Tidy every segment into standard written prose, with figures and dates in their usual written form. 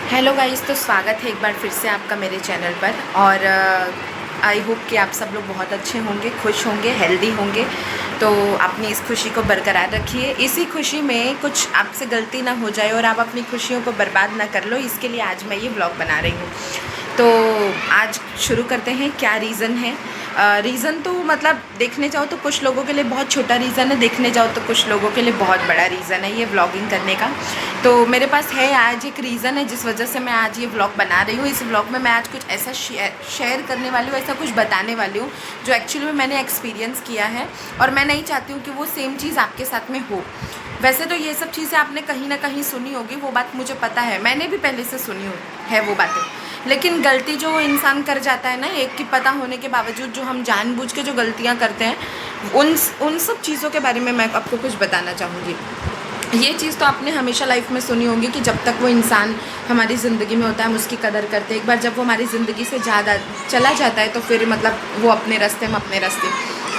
Hello guys, तो स्वागत है एक बार फिर से आपका मेरे चैनल पर। और आई होप कि आप सब लोग बहुत अच्छे होंगे, खुश होंगे, हेल्दी होंगे। तो अपनी इस खुशी को बरकरार रखिए। इसी खुशी में कुछ आपसे गलती ना हो जाए और आप अपनी खुशियों को बर्बाद ना कर लो, इसके लिए आज मैं ये व्लॉग बना रही हूँ। तो आज शुरू करते हैं। क्या रीज़न है? रीज़न तो मतलब देखने जाओ तो कुछ लोगों के लिए बहुत छोटा रीज़न है, देखने जाओ तो कुछ लोगों के लिए बहुत बड़ा रीज़न है ये व्लॉगिंग करने का। तो मेरे पास है आज एक रीज़न है जिस वजह से मैं आज ये व्लॉग बना रही हूँ। इस व्लॉग में मैं आज कुछ ऐसा शेयर करने वाली हूँ, ऐसा कुछ बताने वाली हूँ जो एक्चुअली में मैंने एक्सपीरियंस किया है और मैं नहीं चाहती हूँ कि वो सेम चीज़ आपके साथ में हो। वैसे तो ये सब चीज़ें आपने कहीं ना कहीं सुनी होगी, वो बात मुझे पता है, मैंने भी पहले से सुनी है वो बातें। लेकिन गलती जो इंसान कर जाता है ना, एक की पता होने के बावजूद जो हम जानबूझ के जो गलतियाँ करते हैं, उन सब चीज़ों के बारे में मैं आपको कुछ बताना चाहूँगी। ये चीज़ तो आपने हमेशा लाइफ में सुनी होगी कि जब तक वो इंसान हमारी ज़िंदगी में होता है हम उसकी कदर करते हैं। एक बार जब वो हमारी ज़िंदगी से ज़्यादा चला जाता है तो फिर मतलब वो अपने रास्ते में अपने रास्ते।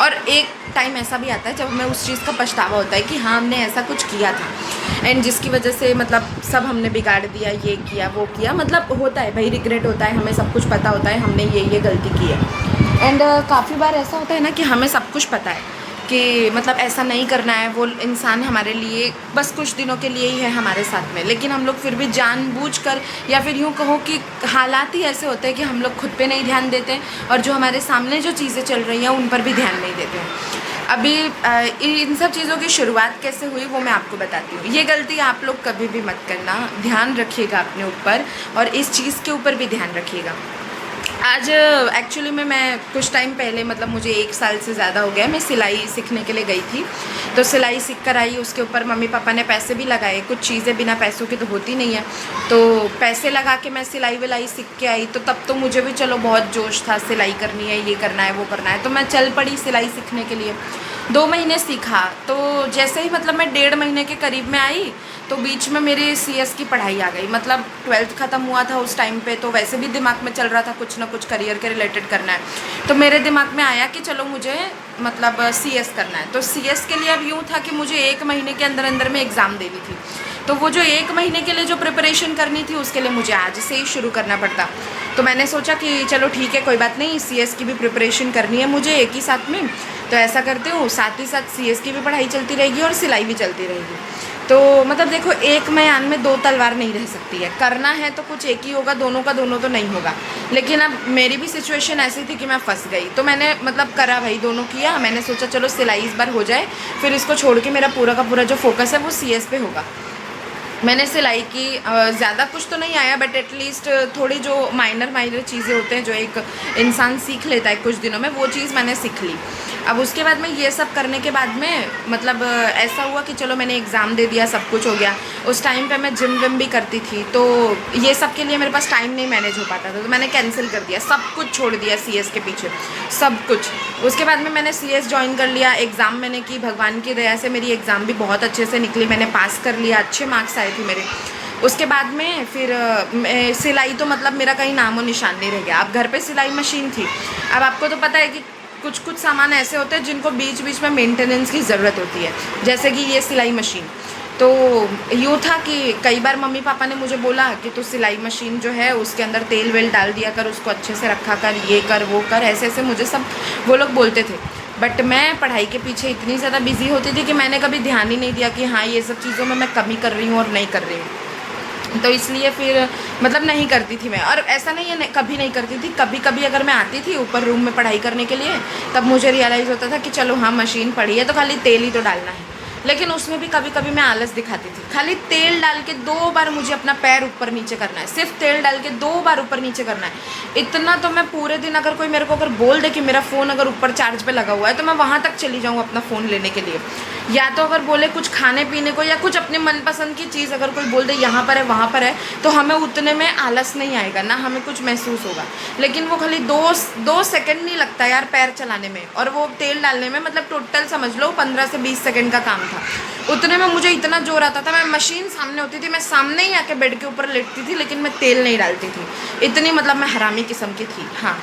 और एक टाइम ऐसा भी आता है जब हमें उस चीज़ का पछतावा होता है कि हाँ, हमने ऐसा कुछ किया था एंड जिसकी वजह से मतलब सब हमने बिगाड़ दिया, ये किया वो किया। मतलब होता है भाई, रिग्रेट होता है, हमें सब कुछ पता होता है हमने ये गलती की है। एंड काफ़ी बार ऐसा होता है ना कि हमें सब कुछ पता है कि मतलब ऐसा नहीं करना है, वो इंसान हमारे लिए बस कुछ दिनों के लिए ही है हमारे साथ में, लेकिन हम लोग फिर भी जानबूझकर या फिर यूँ कहो कि हालात ही ऐसे होते हैं कि हम लोग खुद पे नहीं ध्यान देते और जो हमारे सामने जो चीज़ें चल रही हैं उन पर भी ध्यान नहीं देते हैं। अभी इन सब चीज़ों की शुरुआत कैसे हुई वो मैं आपको बताती हूँ। ये गलती आप लोग कभी भी मत करना, ध्यान रखिएगा अपने ऊपर और इस चीज़ के ऊपर भी ध्यान रखिएगा। आज एक्चुअली में मैं कुछ टाइम पहले, मतलब मुझे 1 साल से ज़्यादा हो गया, मैं सिलाई सीखने के लिए गई थी। तो सिलाई सीख कर आई, उसके ऊपर मम्मी पापा ने पैसे भी लगाए। कुछ चीज़ें बिना पैसों की तो होती नहीं है, तो पैसे लगा के मैं सिलाई विलाई सीख के आई। तो तब तो मुझे भी चलो बहुत जोश था, सिलाई करनी है, ये करना है, वो करना है। तो मैं चल पड़ी सिलाई सीखने के लिए। 2 महीने सीखा। तो जैसे ही मतलब मैं 1.5 महीने के करीब में आई तो बीच में मेरी CS की पढ़ाई आ गई। मतलब 12th ख़त्म हुआ था उस टाइम पे, तो वैसे भी दिमाग में चल रहा था कुछ ना कुछ करियर के रिलेटेड करना है। तो मेरे दिमाग में आया कि चलो मुझे मतलब CS करना है। तो CS के लिए अब यूँ था कि मुझे 1 महीने के अंदर अंदर में एग्ज़ाम देनी थी। तो वो जो 1 महीने के लिए जो प्रिपरेशन करनी थी उसके लिए मुझे आज से ही शुरू करना पड़ता। तो मैंने सोचा कि चलो ठीक है, कोई बात नहीं, CS की भी प्रिपरेशन करनी है मुझे एक ही साथ में। तो ऐसा करते हो, साथ ही साथ CS की भी पढ़ाई चलती रहेगी और सिलाई भी चलती रहेगी। तो मतलब देखो, एक म्यान में 2 तलवार नहीं रह सकती है। करना है तो कुछ एक ही होगा, दोनों का दोनों तो नहीं होगा। लेकिन अब मेरी भी सिचुएशन ऐसी थी कि मैं फंस गई। तो मैंने मतलब करा भाई, दोनों किया। मैंने सोचा चलो सिलाई इस बार हो जाए, फिर इसको छोड़ के मेरा पूरा का पूरा जो फोकस है वो CS पे होगा। मैंने सिलाई की, ज़्यादा कुछ तो नहीं आया, बट एटलीस्ट थोड़ी जो माइनर चीज़ें होते हैं जो एक इंसान सीख लेता है कुछ दिनों में, वो चीज़ मैंने सीख ली। अब उसके बाद में ये सब करने के बाद में मतलब ऐसा हुआ कि चलो मैंने एग्ज़ाम दे दिया, सब कुछ हो गया। उस टाइम पे मैं जिम विम भी करती थी, तो ये सब के लिए मेरे पास टाइम नहीं मैनेज हो पाता था। तो मैंने कैंसिल कर दिया, सब कुछ छोड़ दिया CS के पीछे, सब कुछ। उसके बाद में मैंने CS ज्वाइन कर लिया। एग्ज़ाम मैंने की, भगवान की दया से मेरी एग्ज़ाम भी बहुत अच्छे से निकली, मैंने पास कर लिया, अच्छे मार्क्स आए थे मेरे। उसके बाद में फिर सिलाई तो मतलब मेरा कहीं नामो निशान नहीं रह गया। अब घर पे सिलाई मशीन थी। अब आपको तो पता है कि कुछ कुछ सामान ऐसे होते हैं जिनको बीच बीच में मेंटेनेंस की ज़रूरत होती है, जैसे कि ये सिलाई मशीन। तो यूँ था कि कई बार मम्मी पापा ने मुझे बोला कि तू सिलाई मशीन जो है उसके अंदर तेल वेल डाल दिया कर, उसको अच्छे से रखा कर, ये कर वो कर, ऐसे ऐसे मुझे सब वो लोग बोलते थे। बट मैं पढ़ाई के पीछे इतनी ज़्यादा बिजी होती थी कि मैंने कभी ध्यान ही नहीं दिया कि हाँ, ये सब चीज़ों में मैं कमी कर रही हूँ और नहीं कर रही हूँ। तो इसलिए फिर मतलब नहीं करती थी मैं। और ऐसा नहीं है कभी नहीं करती थी, कभी कभी अगर मैं आती थी ऊपर रूम में पढ़ाई करने के लिए, तब मुझे रियलाइज़ होता था कि चलो हाँ, मशीन पड़ी है तो खाली तेल ही तो डालना है। लेकिन उसमें भी कभी कभी मैं आलस दिखाती थी। खाली तेल डाल के 2 बार मुझे अपना पैर ऊपर नीचे करना है, सिर्फ तेल डाल के 2 बार ऊपर नीचे करना है। इतना तो मैं पूरे दिन, अगर कोई मेरे को अगर बोल दे कि मेरा फ़ोन अगर ऊपर चार्ज पे लगा हुआ है तो मैं वहाँ तक चली जाऊँ अपना फ़ोन लेने के लिए। या तो अगर बोले कुछ खाने पीने को या कुछ अपने मनपसंद की चीज़ अगर कोई बोल दे यहाँ पर है वहाँ पर है, तो हमें उतने में आलस नहीं आएगा ना, हमें कुछ महसूस होगा। लेकिन वो खाली 2 सेकंड नहीं लगता यार पैर चलाने में और वो तेल डालने में, मतलब टोटल समझ लो 15 से 20 सेकंड का काम था। उतने में मुझे इतना जोर आता था, मैं मशीन सामने होती थी, मैं सामने ही आके बेड के ऊपर लेटती थी, लेकिन मैं तेल नहीं डालती थी। इतनी मतलब मैं हरामी किस्म की थी। हाँ,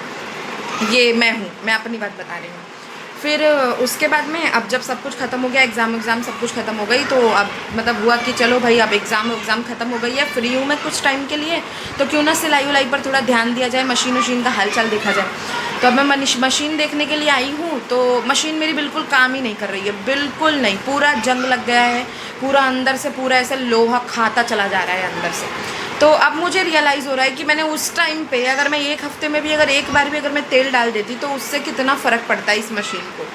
ये मैं हूँ, मैं अपनी बात बता रही हूँ। फिर उसके बाद में अब जब सब कुछ ख़त्म हो गया, एग्ज़ाम सब कुछ ख़त्म हो गई, तो अब मतलब हुआ कि चलो भाई अब एग्ज़ाम ख़त्म हो गई है, फ्री हूँ मैं कुछ टाइम के लिए, तो क्यों ना सिलाई उलाई पर थोड़ा ध्यान दिया जाए, मशीन वशीन का हाल चाल देखा जाए। तो अब मैं मशीन देखने के लिए आई हूँ, तो मशीन मेरी बिल्कुल काम ही नहीं कर रही है, बिल्कुल नहीं, पूरा जंग लग गया है, पूरा अंदर से पूरा ऐसे लोहा खाता चला जा रहा है अंदर से। तो अब मुझे रियलाइज़ हो रहा है कि मैंने उस टाइम पे अगर मैं एक हफ़्ते में भी अगर एक बार भी अगर मैं तेल डाल देती तो उससे कितना फ़र्क पड़ता है इस मशीन को।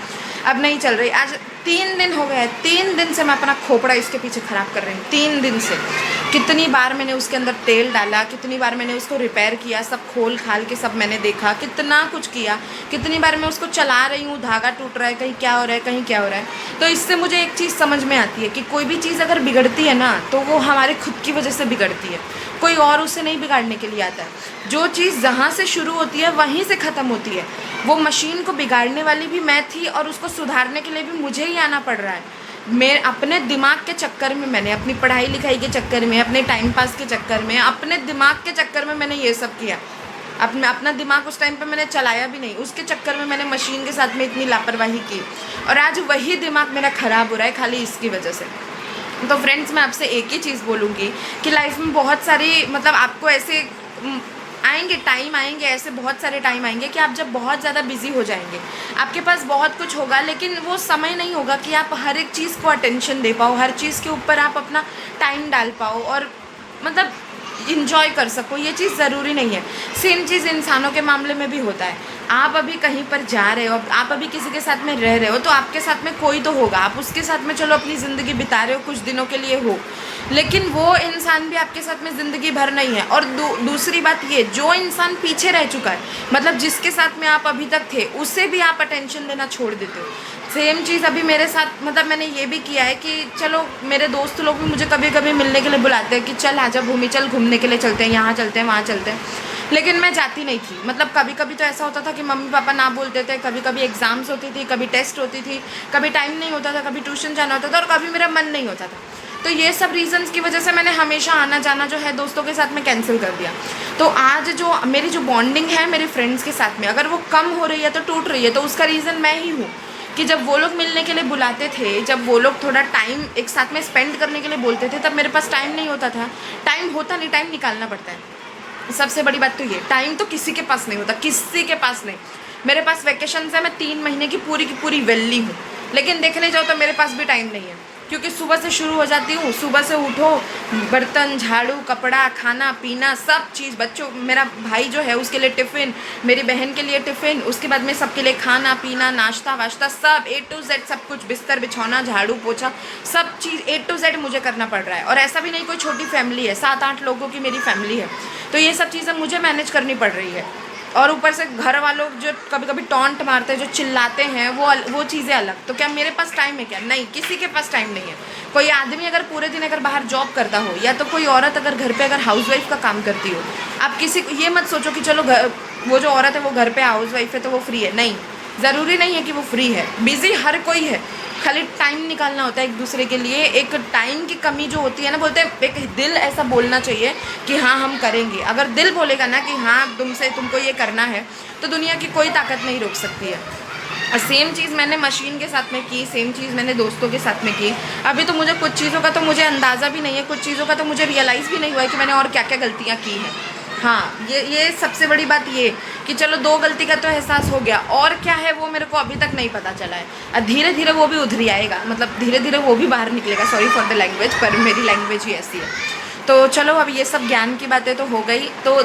अब नहीं चल रही, आज 3 दिन हो गए हैं, 3 दिन से मैं अपना खोपड़ा इसके पीछे ख़राब कर रही हूँ, 3 दिन से। कितनी बार मैंने उसके अंदर तेल डाला, कितनी बार मैंने उसको रिपेयर किया, सब खोल खाल के सब मैंने देखा, कितना कुछ किया, कितनी बार मैं उसको चला रही हूँ, धागा टूट रहा है, कहीं क्या हो रहा है, कहीं क्या हो रहा है। तो इससे मुझे एक चीज़ समझ में आती है कि कोई भी चीज़ अगर बिगड़ती है ना, तो वो हमारे खुद की वजह से बिगड़ती है, कोई और उसे नहीं बिगाड़ने के लिए आता है। जो चीज़ जहाँ से शुरू होती है वहीं से ख़त्म होती है। वो मशीन को बिगाड़ने वाली भी मैं थी और उसको सुधारने के लिए भी मुझे ही आना पड़ रहा है। मैं अपने दिमाग के चक्कर में, मैंने अपनी पढ़ाई लिखाई के चक्कर में, अपने टाइम पास के चक्कर में, अपने दिमाग के चक्कर में मैंने ये सब किया। अपना दिमाग उस टाइम पे मैंने चलाया भी नहीं, उसके चक्कर में मैंने मशीन के साथ में इतनी लापरवाही की, और आज वही दिमाग मेरा ख़राब हो रहा है खाली इसकी वजह से। तो फ्रेंड्स, मैं आपसे एक ही चीज़ बोलूँगी कि लाइफ में बहुत सारी मतलब आपको ऐसे आएंगे टाइम, आएंगे ऐसे बहुत सारे टाइम आएंगे कि आप जब बहुत ज़्यादा बिजी हो जाएंगे, आपके पास बहुत कुछ होगा, लेकिन वो समय नहीं होगा कि आप हर एक चीज़ को अटेंशन दे पाओ, हर चीज़ के ऊपर आप अपना टाइम डाल पाओ और मतलब इंजॉय कर सको। ये चीज़ ज़रूरी नहीं है। सेम चीज़ इंसानों के मामले में भी होता है। आप अभी कहीं पर जा रहे हो, आप अभी किसी के साथ में रह रहे हो, तो आपके साथ में कोई तो होगा, आप उसके साथ में चलो अपनी ज़िंदगी बिता रहे हो, कुछ दिनों के लिए हो, लेकिन वो इंसान भी आपके साथ में ज़िंदगी भर नहीं है। और दूसरी बात ये, जो इंसान पीछे रह चुका है, मतलब जिसके साथ में आप अभी तक थे, उसे भी आप अटेंशन देना छोड़ देते हो। सेम चीज़ अभी मेरे साथ, मतलब मैंने ये भी किया है कि चलो मेरे दोस्त लोग भी मुझे कभी कभी मिलने के लिए बुलाते हैं कि चल आजा भूमि, चल घूमने के लिए चलते हैं, यहाँ चलते हैं, वहाँ चलते हैं, लेकिन मैं जाती नहीं थी। मतलब कभी कभी तो ऐसा होता था कि मम्मी पापा ना बोलते थे, कभी कभी एग्ज़ाम्स होती थी, कभी टेस्ट होती थी, कभी टाइम नहीं होता था, कभी ट्यूशन जाना होता था, और कभी मेरा मन नहीं होता था। तो ये सब रीज़न्स की वजह से मैंने हमेशा आना जाना जो है दोस्तों के साथ में कैंसिल कर दिया। तो आज जो मेरी जो बॉन्डिंग है मेरे फ्रेंड्स के साथ में, अगर वो कम हो रही है तो टूट रही है, तो उसका रीज़न मैं ही हूँ। कि जब वो लोग मिलने के लिए बुलाते थे, जब वो लोग थोड़ा टाइम एक साथ में स्पेंड करने के लिए बोलते थे, तब मेरे पास टाइम नहीं होता था। टाइम होता नहीं, टाइम निकालना पड़ता है। सबसे बड़ी बात तो ये, टाइम तो किसी के पास नहीं होता, किसी के पास नहीं। मेरे पास वैकेशन है, मैं 3 महीने की पूरी वेली हूँ, लेकिन देखने जाओ तो मेरे पास भी टाइम नहीं है, क्योंकि सुबह से शुरू हो जाती हूँ। सुबह से उठो, बर्तन झाड़ू, कपड़ा, खाना पीना, सब चीज़, बच्चों, मेरा भाई जो है उसके लिए टिफ़िन, मेरी बहन के लिए टिफ़िन, उसके बाद में सबके लिए खाना पीना, नाश्ता वाश्ता, सब A to Z सब कुछ, बिस्तर बिछौना, झाड़ू पोछा, सब चीज़ A to Z मुझे करना पड़ रहा है। और ऐसा भी नहीं कोई छोटी फैमिली है, 7-8 लोगों की मेरी फैमिली है, तो ये सब चीज़ें मुझे मैनेज करनी पड़ रही है। और ऊपर से घर वालों जो कभी कभी टॉन्ट मारते हैं, जो चिल्लाते हैं, वो चीज़ें अलग। तो क्या मेरे पास टाइम है क्या? नहीं, किसी के पास टाइम नहीं है। कोई आदमी अगर पूरे दिन अगर बाहर जॉब करता हो, या तो कोई औरत अगर घर पे अगर हाउसवाइफ का काम करती हो, आप किसी को ये मत सोचो कि चलो वो जो औरत है वो घर पे हाउसवाइफ है तो वो फ्री है। नहीं, ज़रूरी नहीं है कि वो फ्री है, बिज़ी हर कोई है, खाली टाइम निकालना होता है एक दूसरे के लिए। एक टाइम की कमी जो होती है ना, बोलते हैं एक दिल ऐसा बोलना चाहिए कि हाँ हम करेंगे। अगर दिल बोलेगा ना कि हाँ तुमको ये करना है, तो दुनिया की कोई ताकत नहीं रोक सकती है। और सेम चीज़ मैंने मशीन के साथ में की, सेम चीज़ मैंने दोस्तों के साथ में की। अभी तो मुझे कुछ चीज़ों का तो मुझे अंदाज़ा भी नहीं है, कुछ चीज़ों का तो मुझे रियलाइज़ भी नहीं हुआ है कि मैंने और क्या क्या गलतियाँ की हैं। हाँ, ये सबसे बड़ी बात ये कि चलो 2 गलती का तो एहसास हो गया, और क्या है वो मेरे को अभी तक नहीं पता चला है। और धीरे धीरे वो भी उधरी आएगा, मतलब धीरे धीरे वो भी बाहर निकलेगा। सॉरी फॉर द लैंग्वेज, पर मेरी लैंग्वेज ही ऐसी है। तो चलो, अब ये सब ज्ञान की बातें तो हो गई। तो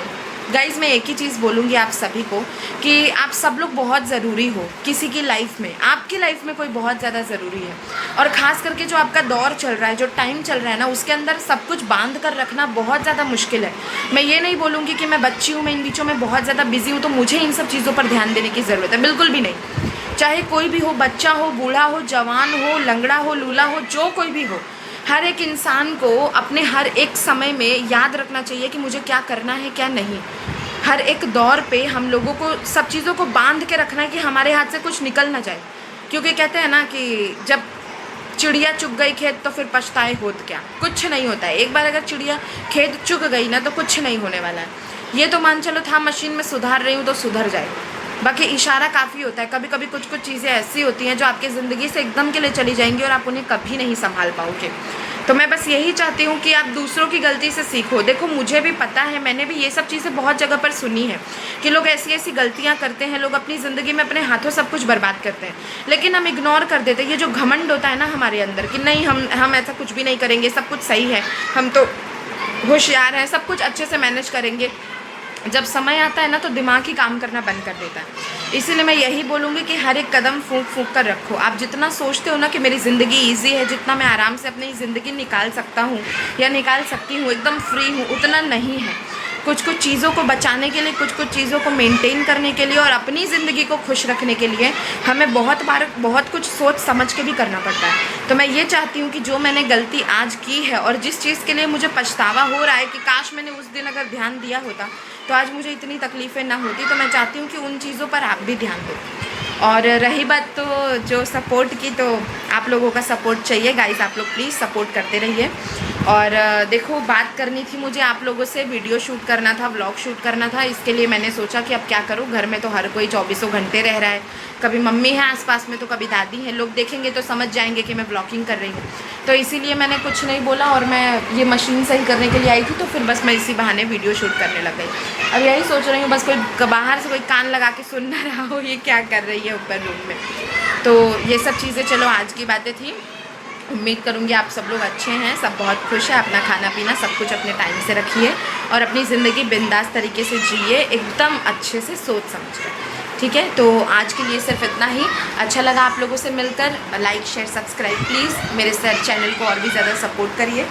गाइज़, मैं एक ही चीज़ बोलूँगी आप सभी को कि आप सब लोग बहुत ज़रूरी हो किसी की लाइफ में। आपकी लाइफ में कोई बहुत ज़्यादा ज़रूरी है, और ख़ास करके जो आपका दौर चल रहा है, जो टाइम चल रहा है ना, उसके अंदर सब कुछ बांध कर रखना बहुत ज़्यादा मुश्किल है। मैं ये नहीं बोलूँगी कि मैं बच्ची हूँ, मैं इन बीचों में बहुत ज़्यादा बिजी हूँ, तो मुझे इन सब चीज़ों पर ध्यान देने की ज़रूरत है, बिल्कुल भी नहीं। चाहे कोई भी हो, बच्चा हो, बूढ़ा हो, जवान हो, लंगड़ा हो, लूला हो, जो कोई भी हो, हर एक इंसान को अपने हर एक समय में याद रखना चाहिए कि मुझे क्या करना है, क्या नहीं। हर एक दौर पे हम लोगों को सब चीज़ों को बांध के रखना है कि हमारे हाथ से कुछ निकल ना जाए। क्योंकि कहते हैं ना कि जब चिड़िया चुग गई खेत तो फिर पछताए होत क्या, कुछ नहीं होता है। एक बार अगर चिड़िया खेत चुग गई ना, तो कुछ नहीं होने वाला है। ये तो मान चलो था मशीन में सुधार रही हूँ तो सुधर जाए, बाकी इशारा काफ़ी होता है। कभी कभी कुछ कुछ चीज़ें ऐसी होती हैं जो आपकी ज़िंदगी से एकदम के लिए चली जाएंगी और आप उन्हें कभी नहीं संभाल पाओगे। तो मैं बस यही चाहती हूँ कि आप दूसरों की गलती से सीखो। देखो मुझे भी पता है, मैंने भी ये सब चीज़ें बहुत जगह पर सुनी है कि लोग ऐसी ऐसी गलतियाँ करते हैं, लोग अपनी ज़िंदगी में अपने हाथों सब कुछ बर्बाद करते हैं, लेकिन हम इग्नोर कर देते हैं। ये जो घमंड होता है ना हमारे अंदर कि नहीं हम ऐसा कुछ भी नहीं करेंगे, सब कुछ सही है, हम तो होशियार हैं, सब कुछ अच्छे से मैनेज करेंगे, जब समय आता है ना तो दिमाग ही काम करना बंद कर देता है। इसीलिए मैं यही बोलूँगी कि हर एक कदम फूंक फूंक कर रखो। आप जितना सोचते हो ना कि मेरी ज़िंदगी ईजी है, जितना मैं आराम से अपनी ज़िंदगी निकाल सकता हूँ या निकाल सकती हूँ, एकदम फ्री हूँ, उतना नहीं है। कुछ कुछ चीज़ों को बचाने के लिए, कुछ कुछ चीज़ों को मेंटेन करने के लिए और अपनी ज़िंदगी को खुश रखने के लिए हमें बहुत बार बहुत कुछ सोच समझ के भी करना पड़ता है। तो मैं ये चाहती हूँ कि जो मैंने गलती आज की है और जिस चीज़ के लिए मुझे पछतावा हो रहा है कि काश मैंने उस दिन अगर ध्यान दिया होता तो आज मुझे इतनी तकलीफ़ें ना होती। तो मैं चाहती हूँ कि उन चीज़ों पर आप भी ध्यान दो। और रही बात तो जो सपोर्ट की, तो आप लोगों का सपोर्ट चाहिए गाइस, आप लोग प्लीज़ सपोर्ट करते रहिए। और देखो बात करनी थी मुझे आप लोगों से, वीडियो शूट करना था, व्लॉग शूट करना था। इसके लिए मैंने सोचा कि अब क्या करूँ, घर में तो हर कोई 24 घंटे रह रहा है, कभी मम्मी है आसपास में तो कभी दादी है, लोग देखेंगे तो समझ जाएंगे कि मैं ब्लॉगिंग कर रही हूँ। तो इसीलिए मैंने कुछ नहीं बोला और मैं ये मशीन सही करने के लिए आई थी, तो फिर बस मैं इसी बहाने वीडियो शूट करने लग गई। अब यही सोच रही हूँ बस कोई बाहर से कोई कान लगा के सुन ना रहा हो ये क्या कर रही है ऊपर रूम में। तो ये सब चीज़ें चलो आज की बातें थी। उम्मीद करूँगी आप सब लोग अच्छे हैं, सब बहुत खुश हैं, अपना खाना पीना सब कुछ अपने टाइम से रखिए और अपनी ज़िंदगी बिंदास तरीके से जिए, एकदम अच्छे से सोच समझ कर। ठीक है, तो आज के लिए सिर्फ इतना ही। अच्छा लगा आप लोगों से मिलकर। लाइक शेयर सब्सक्राइब प्लीज़ मेरे चैनल को और भी ज़्यादा सपोर्ट करिए।